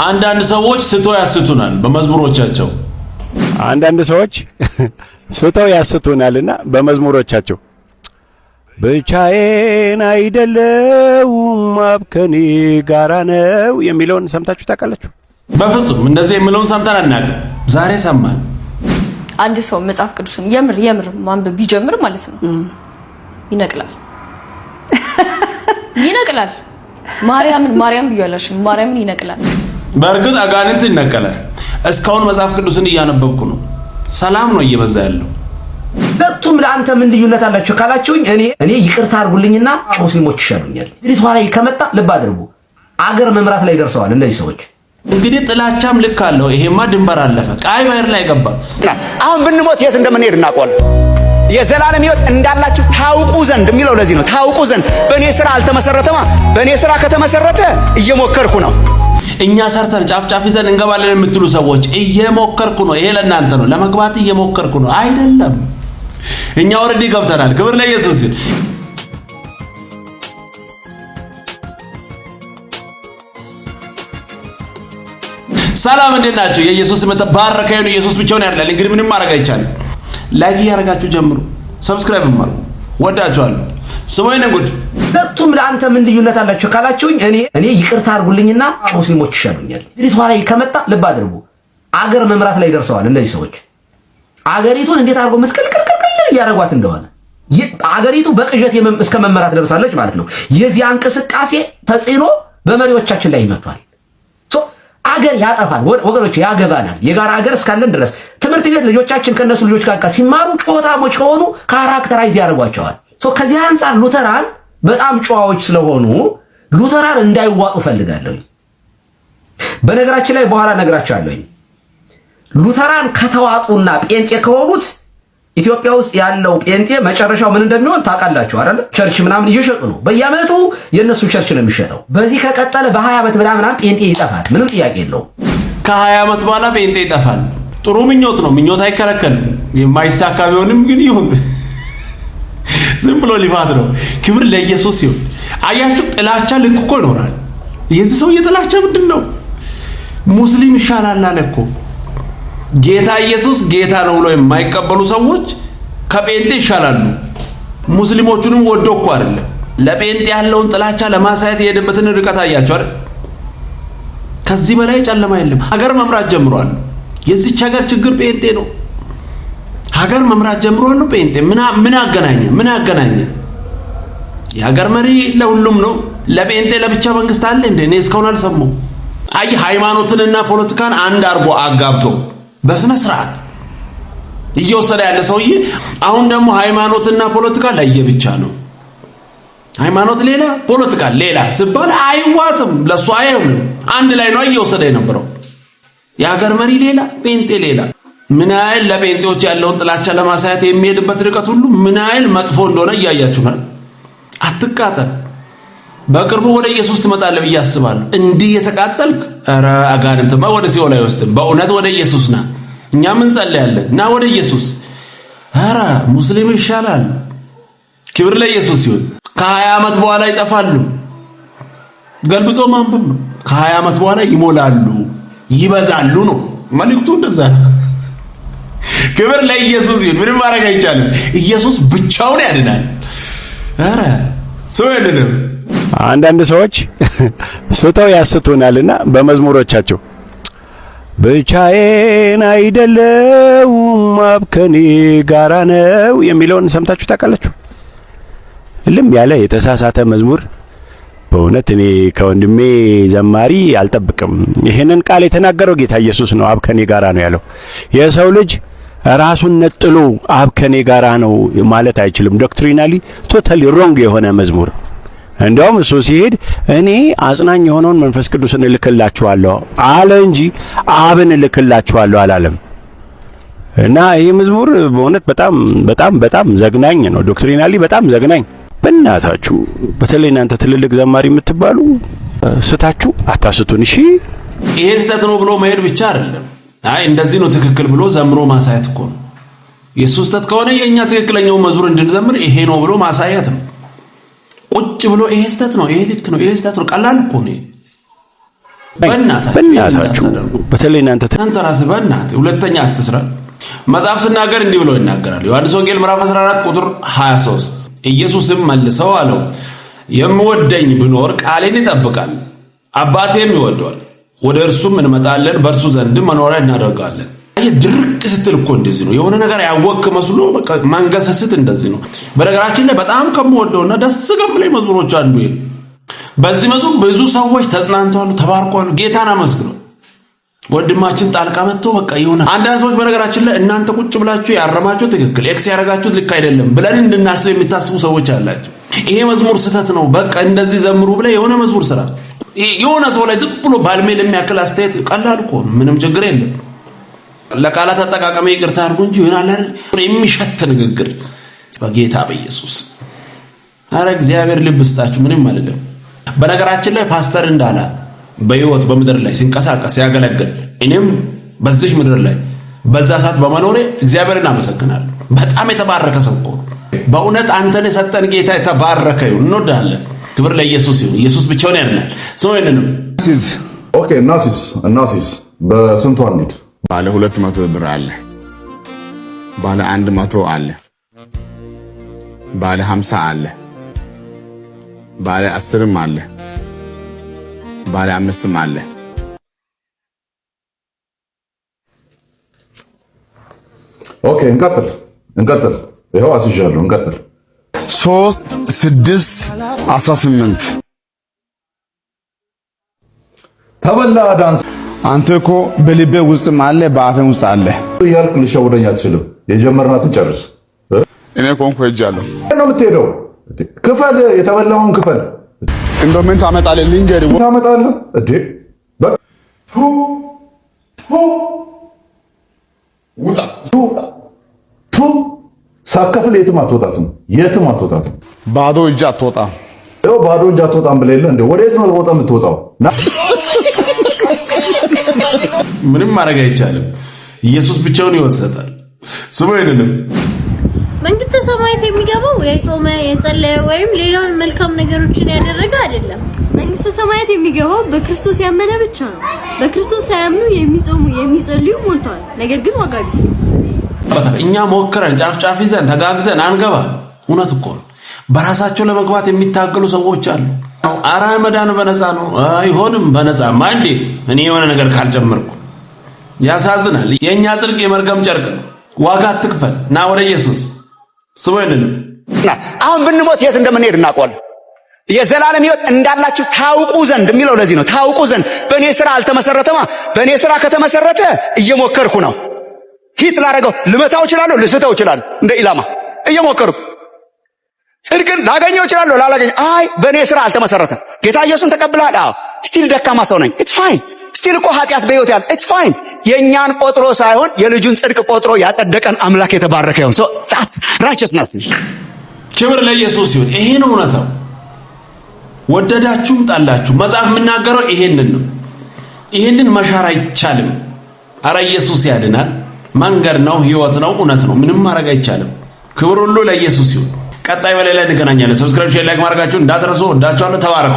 አንዳንድ ሰዎች ስቶ ያስቱናል በመዝሙሮቻቸው አንዳንድ ሰዎች ስተው ያስቱናልና በመዝሙሮቻቸው ብቻዬን አይደለሁም አብ ከኔ ጋራ ነው የሚለውን ሰምታችሁ ታውቃላችሁ? በፍጹም እንደዚህ የሚለውን ሰምተን አናውቅም። ዛሬ ሰማን። አንድ ሰው መጽሐፍ ቅዱስን የምር ማንበብ ቢጀምር ማለት ነው ይነቅላል። ማርያም ቢያለሽ ማርያምን ይነቅላል። በእርግጥ አጋንንት ይነቀላል። እስካሁን መጽሐፍ ቅዱስን እያነበብኩ ነው። ሰላም ነው እየበዛ ያለው። ሁለቱም ለአንተ ምን ልዩነት አላቸው ካላችሁኝ እኔ ይቅርታ አድርጉልኝና ሙስሊሞች ይሻሉኛል። ድሪቷ ላይ ከመጣ ልብ አድርጉ አገር መምራት ላይ ደርሰዋል እነዚህ ሰዎች። እንግዲህ ጥላቻም ልክ አለው። ይሄማ ድንበር አለፈ። ቀይ ባህር ላይ ገባ። አሁን ብንሞት የት እንደምንሄድ እናውቃለን። የዘላለም ሕይወት እንዳላችሁ ታውቁ ዘንድ የሚለው ለዚህ ነው። ታውቁ ዘንድ በእኔ ሥራ አልተመሰረተማ። በእኔ ሥራ ከተመሰረተ እየሞከርኩ ነው። እኛ ሰርተን ጫፍ ይዘን እንገባለን የምትሉ ሰዎች እየሞከርኩ ነው። ይሄ ለእናንተ ነው። ለመግባት እየሞከርኩ ነው አይደለም። እኛ ኦሬዲ ገብተናል። ክብር ለኢየሱስ ይሁን። ሰላም እንዴት ናችሁ? የኢየሱስ ስም ተባረከ ይሁን። ኢየሱስ ብቻውን ያድናል። እንግዲህ ምንም ማድረግ አይቻልም። ላይክ ያደርጋችሁ ጀምሩ፣ ሰብስክራይብ አድርጉ። ወዳችኋለሁ። ስሞኝ ነጉድ ሁለቱም ለአንተ ምን ልዩነት አላቸው ካላችሁኝ እኔ ይቅርታ አድርጉልኝና ሙስሊሞች ይሻሉኛል። ድሪቷ ላይ ከመጣ ልብ አድርጉ አገር መምራት ላይ ደርሰዋል እነዚህ ሰዎች። አገሪቱን እንዴት አድርጎ መስቀልቅልቅል ያደርጓት እንደሆነ አገሪቱ በቅዠት እስከ መመራት ደርሳለች ማለት ነው። የዚያ እንቅስቃሴ ተጽዕኖ በመሪዎቻችን ላይ ይመጣል። አገር ያጠፋል ወገኖች፣ ያገባናል። የጋራ አገር እስካለን ድረስ ትምህርት ቤት ልጆቻችን ከነሱ ልጆች ጋር ሲማሩ ጨዋታሞች ከሆኑ ካራክተራይዝ ያደርጓቸዋል። ከዚህ አንፃር ሉተራን በጣም ጨዋዎች ስለሆኑ ሉተራን እንዳይዋጡ ፈልጋለሁ። በነገራችን ላይ በኋላ ነግራቸዋለሁ። ሉተራን ከተዋጡና ጴንጤ ከሆኑት ኢትዮጵያ ውስጥ ያለው ጴንጤ መጨረሻው ምን እንደሚሆን ታውቃላችሁ አይደል? ቸርች ምናምን እየሸጡ ነው። በየዓመቱ የነሱ ቸርች ነው የሚሸጠው። በዚህ ከቀጠለ በ20 ዓመት ምናምን ጴንጤ ይጠፋል። ምንም ጥያቄ የለውም። ከ20 ዓመት በኋላ ጴንጤ ይጠፋል። ጥሩ ምኞት ነው። ምኞት አይከለከልም። የማይሳካ ቢሆንም ግን ይሁን። ዝም ብሎ ሊፋት ነው። ክብር ለኢየሱስ ይሁን። አያችሁ ጥላቻ ልክ እኮ ይኖራል። የዚህ ሰው የጥላቻ ምንድነው? ሙስሊም ይሻላል አለ እኮ። ጌታ ኢየሱስ ጌታ ነው ብሎ የማይቀበሉ ሰዎች ከጴንጤ ይሻላሉ። ሙስሊሞቹንም ወዶ እኮ አይደለም ለጴንጤ ያለውን ጥላቻ ለማሳየት የሄደበትን ርቀት አያችሁ አይደል? ከዚህ በላይ ጨለማ የለም። ሀገር መምራት ጀምሯል። የዚች ሀገር ችግር ጴንጤ ነው። ሀገር መምራት ጀምሯል ነው ጴንጤ። ምን አገናኘ? የሀገር መሪ ለሁሉም ነው። ለጴንጤ ለብቻ መንግስት አለ እንዴ? እኔ እስካሁን አልሰማሁም። አይ ሃይማኖትንና ፖለቲካን አንድ አርጎ አጋብቶ በስነ ስርዓት እየወሰደ ያለ ሰውዬ አሁን ደግሞ ሃይማኖትና ፖለቲካ ለየብቻ ነው። ሃይማኖት ሌላ ፖለቲካ ሌላ ሲባል አይዋጥም። ለሱ አይሆንም። አንድ ላይ ነው እየወሰደ የነበረው። የሀገር መሪ ሌላ ጴንጤ ሌላ። ምን ያህል ለጴንጤዎች ያለውን ጥላቻ ለማሳየት የሚሄድበት ርቀት ሁሉ ምን ያህል መጥፎ እንደሆነ እያያችሁ ነው። አትቃጠል። በቅርቡ ወደ ኢየሱስ ትመጣለህ ብዬ አስባለሁ። እንዲህ የተቃጠልክ ኧረ አጋንንትማ ወደ ሲኦል አይወስድም። በእውነት ወደ ኢየሱስ ና። እኛም እንጸልያለን ና ወደ ኢየሱስ። ኧረ ሙስሊም ይሻላል። ክብር ለኢየሱስ ይሁን። ከ20 ዓመት በኋላ ይጠፋሉ። ገልብጦ ማንበብ ነው። ከ20 ዓመት በኋላ ይሞላሉ፣ ይበዛሉ ነው መልእክቱ። እንደዛ ነው። ክብር ለኢየሱስ ይሁን። ምንም ማድረግ አይቻልም። ኢየሱስ ብቻውን ያድናል። ኧረ ሰው አይደለም። አንዳንድ ሰዎች ስተው ያስቱናልና በመዝሙሮቻቸው ብቻዬን አይደለሁም አብ ከኔ ጋራ ነው የሚለውን ሰምታችሁ ታውቃላችሁ? ልም ያለ የተሳሳተ መዝሙር። በእውነት እኔ ከወንድሜ ዘማሪ አልጠብቅም። ይሄንን ቃል የተናገረው ጌታ ኢየሱስ ነው። አብ ከኔ ጋራ ነው ያለው። የሰው ልጅ ራሱን ነጥሎ አብ ከኔ ጋራ ነው ማለት አይችልም። ዶክትሪናሊ ቶታሊ ሮንግ የሆነ መዝሙር። እንደውም እሱ ሲሄድ እኔ አጽናኝ የሆነውን መንፈስ ቅዱስን እልክላችኋለሁ አለ እንጂ አብን እልክላችኋለሁ አላለም። እና ይሄ መዝሙር በእውነት በጣም ዘግናኝ ነው። ዶክትሪናሊ በጣም ዘግናኝ። በእናታችሁ በተለይ እናንተ ትልልቅ ዘማሪ የምትባሉ ስታችሁ አታስቱን። እሺ ይሄ ስህተት ነው ብሎ መሄድ ብቻ አይደለም። አይ እንደዚህ ነው ትክክል ብሎ ዘምሮ ማሳየት እኮ ነው። ኢየሱስ ስህተት ከሆነ የኛ ትክክለኛው መዝሙር እንድንዘምር ይሄ ነው ብሎ ማሳየት ነው። ቁጭ ብሎ ይሄ ስህተት ነው፣ ይሄ ልክ ነው፣ ይሄ ስህተት ነው ቀላል እኮ ነው። በእናታችሁ በተለይ እናንተ ራስህ በእናትህ ሁለተኛ አትስራ። መጽሐፍ ሲናገር እንዲህ ብሎ ይናገራል። ዮሐንስ ወንጌል ምዕራፍ 14 ቁጥር 23 ኢየሱስም መልሰው አለው የምወደኝ ቢኖር ቃሌን ይጠብቃል፣ አባቴም ይወደዋል፣ ወደ እርሱም እንመጣለን፣ በእርሱ ዘንድ መኖሪያ እናደርጋለን። ድርቅ ስትል እኮ እንደዚህ ነው። የሆነ ነገር ያወክ መስሎ በቃ ማንገሰስት እንደዚህ ነው። በነገራችን ላይ በጣም ከምወደውና ደስ ከሚለኝ መዝሙሮች አንዱ ይሄ። በዚህ መዝሙር ብዙ ሰዎች ተጽናንተዋል፣ ተባርከዋል፣ ጌታን አመስግነው። ወንድማችን ጣልቃ መጥቶ በቃ የሆነ አንዳንድ ሰዎች በነገራችን ላይ እናንተ ቁጭ ብላችሁ ያረማችሁ ትክክል ኤክስ ያረጋችሁት ልክ አይደለም ብለን እንድናስብ የሚታስቡ ሰዎች አላችሁ። ይሄ መዝሙር ስህተት ነው በቃ እንደዚህ ዘምሩ ብለ የሆነ መዝሙር ስራ። የሆነ ሰው ላይ ዝም ብሎ ባልሜል የሚያክል አስተያየት ቀላል እኮ ምንም ችግር የለም። ለቃላት አጠቃቀም ይቅርታ አድርጉ እንጂ ይሆናል የሚሸት ንግግር በጌታ በኢየሱስ አረ እግዚአብሔር ልብ ይስጣችሁ። ምንም አይደለም። በነገራችን ላይ ፓስተር እንዳላ በህይወት በምድር ላይ ሲንቀሳቀስ ያገለግል እኔም በዚህ ምድር ላይ በዛ ሰዓት በመኖሬ እግዚአብሔርን አመሰግናለሁ። በጣም የተባረከ ሰው እኮ በእውነት አንተን የሰጠን ጌታ የተባረከ ይሁን። እንወዳለን። ክብር ለኢየሱስ ይሁን። ኢየሱስ ብቻውን ያድናል። ሰው አይደለም። ኦኬ እናሲስ በስንቱ አንድ ባለ 200 ብር አለ፣ ባለ 100 አለ፣ ባለ 50 አለ፣ ባለ 10ም አለ፣ ባለ 5ም አለ። ኦኬ እንቀጥል። ይሄው አስይዣለሁ። እንቀጥል። 3 6 18 ተበላ ዳንስ። አንተ እኮ በልቤ ውስጥም አለ በአፈም ውስጥ አለ እያልክ ልሸውደኝ አትችልም። የጀመርናትን ጨርስ። እኔ ኮንኮ ሄጃለሁ። ነው የምትሄደው? ክፈል፣ የተበላውን ክፈል። እንደው ምን ታመጣለህ? ልንገርህ። ምን ታመጣለህ እንዴ? ሳከፍል የትም አትወጣትም። ባዶ እጅ አትወጣም። ይኸው ባዶ እጅ አትወጣም ብለህ የለ እንዴ? ወዴት ነው ሮጠህ የምትወጣው? ምንም ማድረግ አይቻልም። ኢየሱስ ብቻውን ሕይወት ይሰጣል። ስሙ አይደለም መንግስተ ሰማያት የሚገባው የጾመ የጸለየ ወይም ሌላ መልካም ነገሮችን ያደረገ አይደለም። መንግስተ ሰማያት የሚገባው በክርስቶስ ያመነ ብቻ ነው። በክርስቶስ ሳያምኑ የሚጾሙ የሚጸልዩ ሞልተዋል፣ ነገር ግን ዋጋ ቢስ ነው። እኛ ሞክረን ጫፍ ይዘን ተጋግዘን አንገባ። እውነት እኮ በራሳቸው ለመግባት የሚታገሉ ሰዎች አሉ። አራ መዳን በነፃ ነው አይሆንም። በነፃ ማንዴት እኔ የሆነ ነገር ካልጨመርኩ ያሳዝናል። የኛ ጽድቅ የመርገም ጨርቅ ነው። ዋጋ አትክፈል። ና ወደ ኢየሱስ ስወይልን አሁን ብንሞት የት እንደምንሄድ እናውቀዋለን። የዘላለም ሕይወት እንዳላችሁ ታውቁ ዘንድ የሚለው ለዚህ ነው። ታውቁ ዘንድ በእኔ ስራ አልተመሰረተማ። በእኔ ስራ ከተመሰረተ እየሞከርኩ ነው። ሂት ላረገው ልመታው እችላለሁ፣ ልስተው እችላለሁ። እንደ ኢላማ እየሞከርኩ ጽድቅን ላገኘው እችላለሁ፣ ላላገኘው። አይ በእኔ ስራ አልተመሰረተም። ጌታ ኢየሱስን ተቀብለሃል? አዎ። ስቲል ደካማ ሰው ነኝ። ኢትስ ፋይን። ስቲል እኮ ኃጢአት በሕይወት ያለ ኢትስ ፋይን። የእኛን ቆጥሮ ሳይሆን የልጁን ጽድቅ ቆጥሮ ያጸደቀን አምላክ የተባረከ ይሁን። ሶ ዛትስ ራይቸስነስ። ክብር ለኢየሱስ ይሁን። ይሄ ነው እውነታው። ወደዳችሁም ጣላችሁ መጽሐፍ የምናገረው ይሄንን ነው። ይሄንን መሻር አይቻልም። አረ ኢየሱስ ያድናል። መንገድ ነው፣ ህይወት ነው፣ እውነት ነው። ምንም ማድረግ አይቻልም። ክብር ሁሉ ለኢየሱስ ይሁን። ቀጣይ በሌላ እንገናኛለን። ሰብስክራይብ፣ ሼር፣ ላይክ ማድረጋችሁን እንዳትረሱ። ወዳችኋለሁ። ተባረኩ።